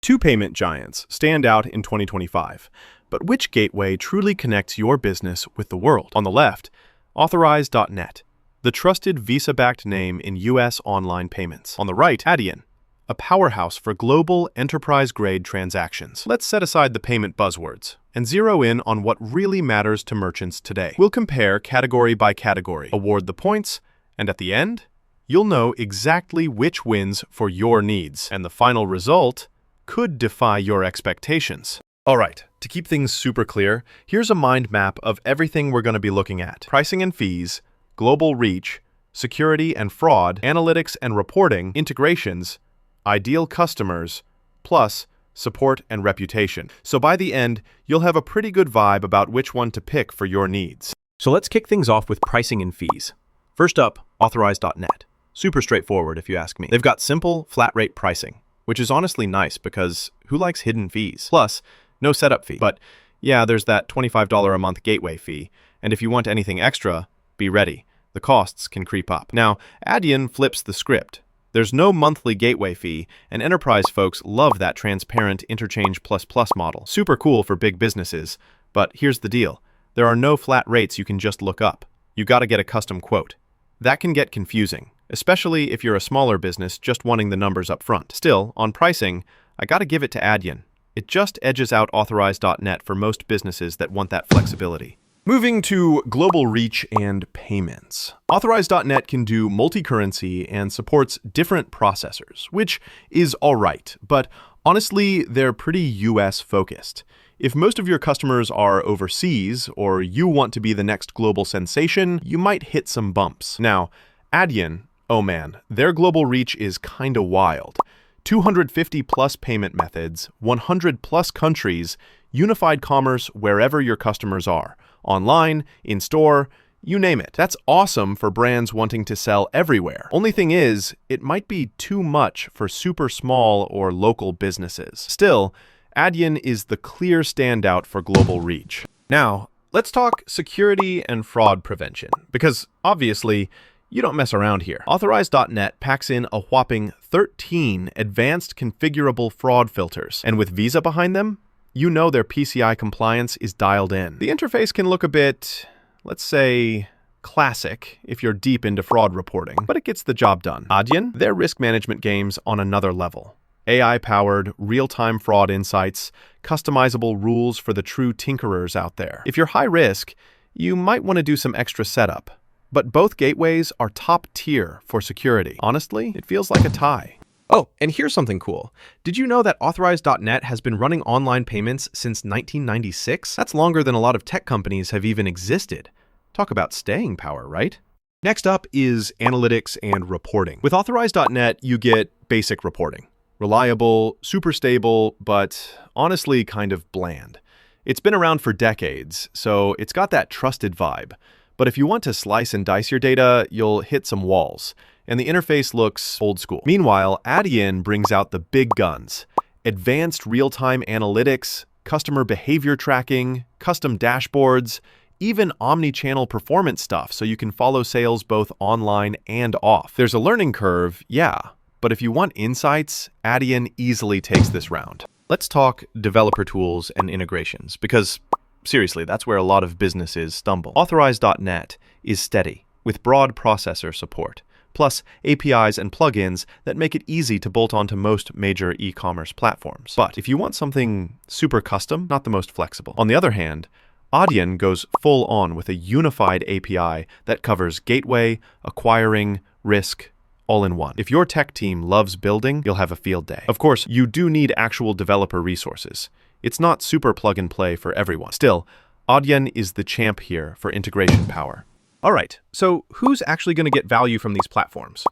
Two payment giants stand out in 2025, but which gateway truly connects your business with the world? On the left, Authorize.net, the trusted Visa-backed name in U.S. online payments. On the right, Adyen, a powerhouse for global enterprise-grade transactions. Let's set aside the payment buzzwords and zero in on what really matters to merchants today. We'll compare category by category, award the points, and at the end, you'll know exactly which wins for your needs. And the final result could defy your expectations. All right, to keep things super clear, here's a mind map of everything we're going to be looking at. Pricing and fees, global reach, security and fraud, analytics and reporting, integrations, ideal customers, plus support and reputation. So by the end, you'll have a pretty good vibe about which one to pick for your needs. So let's kick things off with pricing and fees. First up, Authorize.net. Super straightforward if you ask me. They've got simple, flat rate pricing, which is honestly nice because who likes hidden fees? Plus, no setup fee. But yeah, there's that $25 a month gateway fee. And if you want anything extra, be ready. The costs can creep up. Now, Adyen flips the script. There's no monthly gateway fee, and enterprise folks love that transparent interchange plus model. Super cool for big businesses, but here's the deal. There are no flat rates you can just look up. You gotta get a custom quote. That can get confusing, especially if you're a smaller business just wanting the numbers up front. Still, on pricing, I gotta give it to Adyen. It just edges out Authorize.net for most businesses that want that flexibility. Moving to global reach and payments. Authorize.net can do multi-currency and supports different processors, which is all right, but honestly, they're pretty US focused. If most of your customers are overseas or you want to be the next global sensation, you might hit some bumps. Now, Adyen, oh man, their global reach is kinda wild. 250 plus payment methods, 100 plus countries, unified commerce wherever your customers are. Online, in-store, you name it. That's awesome for brands wanting to sell everywhere. Only thing is, it might be too much for super small or local businesses. Still, Adyen is the clear standout for global reach. Now, let's talk security and fraud prevention, because obviously, you don't mess around here. Authorize.net packs in a whopping 13 advanced configurable fraud filters, and with Visa behind them, you know their PCI compliance is dialed in. The interface can look a bit, let's say, classic if you're deep into fraud reporting, but it gets the job done. Adyen, their risk management game's on another level. AI-powered, real-time fraud insights, customizable rules for the true tinkerers out there. If you're high risk, you might want to do some extra setup, but both gateways are top tier for security. Honestly, it feels like a tie. Oh, and here's something cool. Did you know that Authorize.net has been running online payments since 1996? That's longer than a lot of tech companies have even existed. Talk about staying power, right? Next up is analytics and reporting. With Authorize.net, you get basic reporting. Reliable, super stable, but honestly kind of bland. It's been around for decades, so it's got that trusted vibe. But if you want to slice and dice your data, you'll hit some walls, and the interface looks old school. Meanwhile, Adyen brings out the big guns. Advanced real-time analytics, customer behavior tracking, custom dashboards, even omni-channel performance stuff so you can follow sales both online and off. There's a learning curve, yeah, but if you want insights, Adyen easily takes this round. Let's talk developer tools and integrations, because seriously, that's where a lot of businesses stumble. Authorize.net is steady, with broad processor support, plus APIs and plugins that make it easy to bolt onto most major e-commerce platforms. But if you want something super custom, not the most flexible. On the other hand, Adyen goes full on with a unified API that covers gateway, acquiring, risk, all in one. If your tech team loves building, you'll have a field day. Of course, you do need actual developer resources. It's not super plug and play for everyone. Still, Adyen is the champ here for integration power. All right, so who's actually going to get value from these platforms?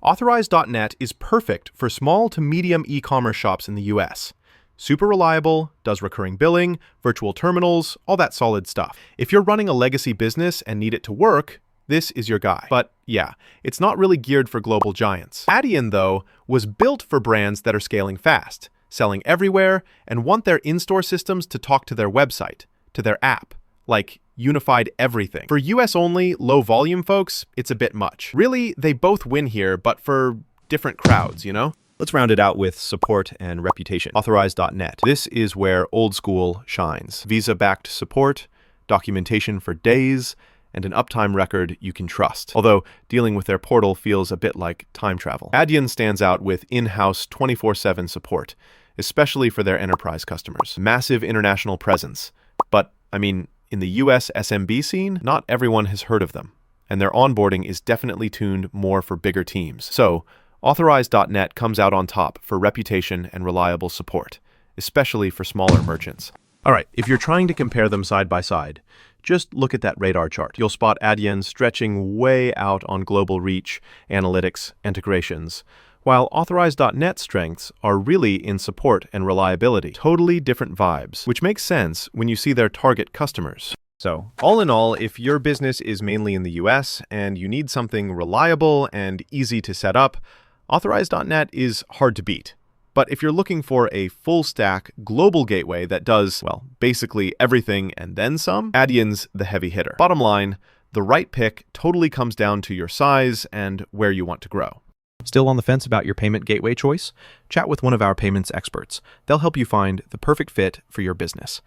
Authorize.net is perfect for small to medium e-commerce shops in the US. Super reliable, does recurring billing, virtual terminals, all that solid stuff. If you're running a legacy business and need it to work, this is your guy. But yeah, it's not really geared for global giants. Adyen, though, was built for brands that are scaling fast, selling everywhere, and want their in-store systems to talk to their website, to their app, like unified everything. For US-only, low-volume folks, it's a bit much. Really, they both win here, but for different crowds, you know? Let's round it out with support and reputation. Authorize.net. This is where old school shines. Visa-backed support, documentation for days, and an uptime record you can trust. Although dealing with their portal feels a bit like time travel. Adyen stands out with in-house 24/7 support, especially for their enterprise customers. Massive international presence. But, in the US SMB scene, not everyone has heard of them, and their onboarding is definitely tuned more for bigger teams. So, Authorize.net comes out on top for reputation and reliable support, especially for smaller merchants. All right, if you're trying to compare them side by side, just look at that radar chart. You'll spot Adyen stretching way out on global reach, analytics, integrations, while Authorize.net's strengths are really in support and reliability. Totally different vibes, which makes sense when you see their target customers. So, all in all, if your business is mainly in the US and you need something reliable and easy to set up, Authorize.net is hard to beat. But if you're looking for a full-stack global gateway that does, basically everything and then some, Adyen's the heavy hitter. Bottom line, the right pick totally comes down to your size and where you want to grow. Still on the fence about your payment gateway choice? Chat with one of our payments experts. They'll help you find the perfect fit for your business.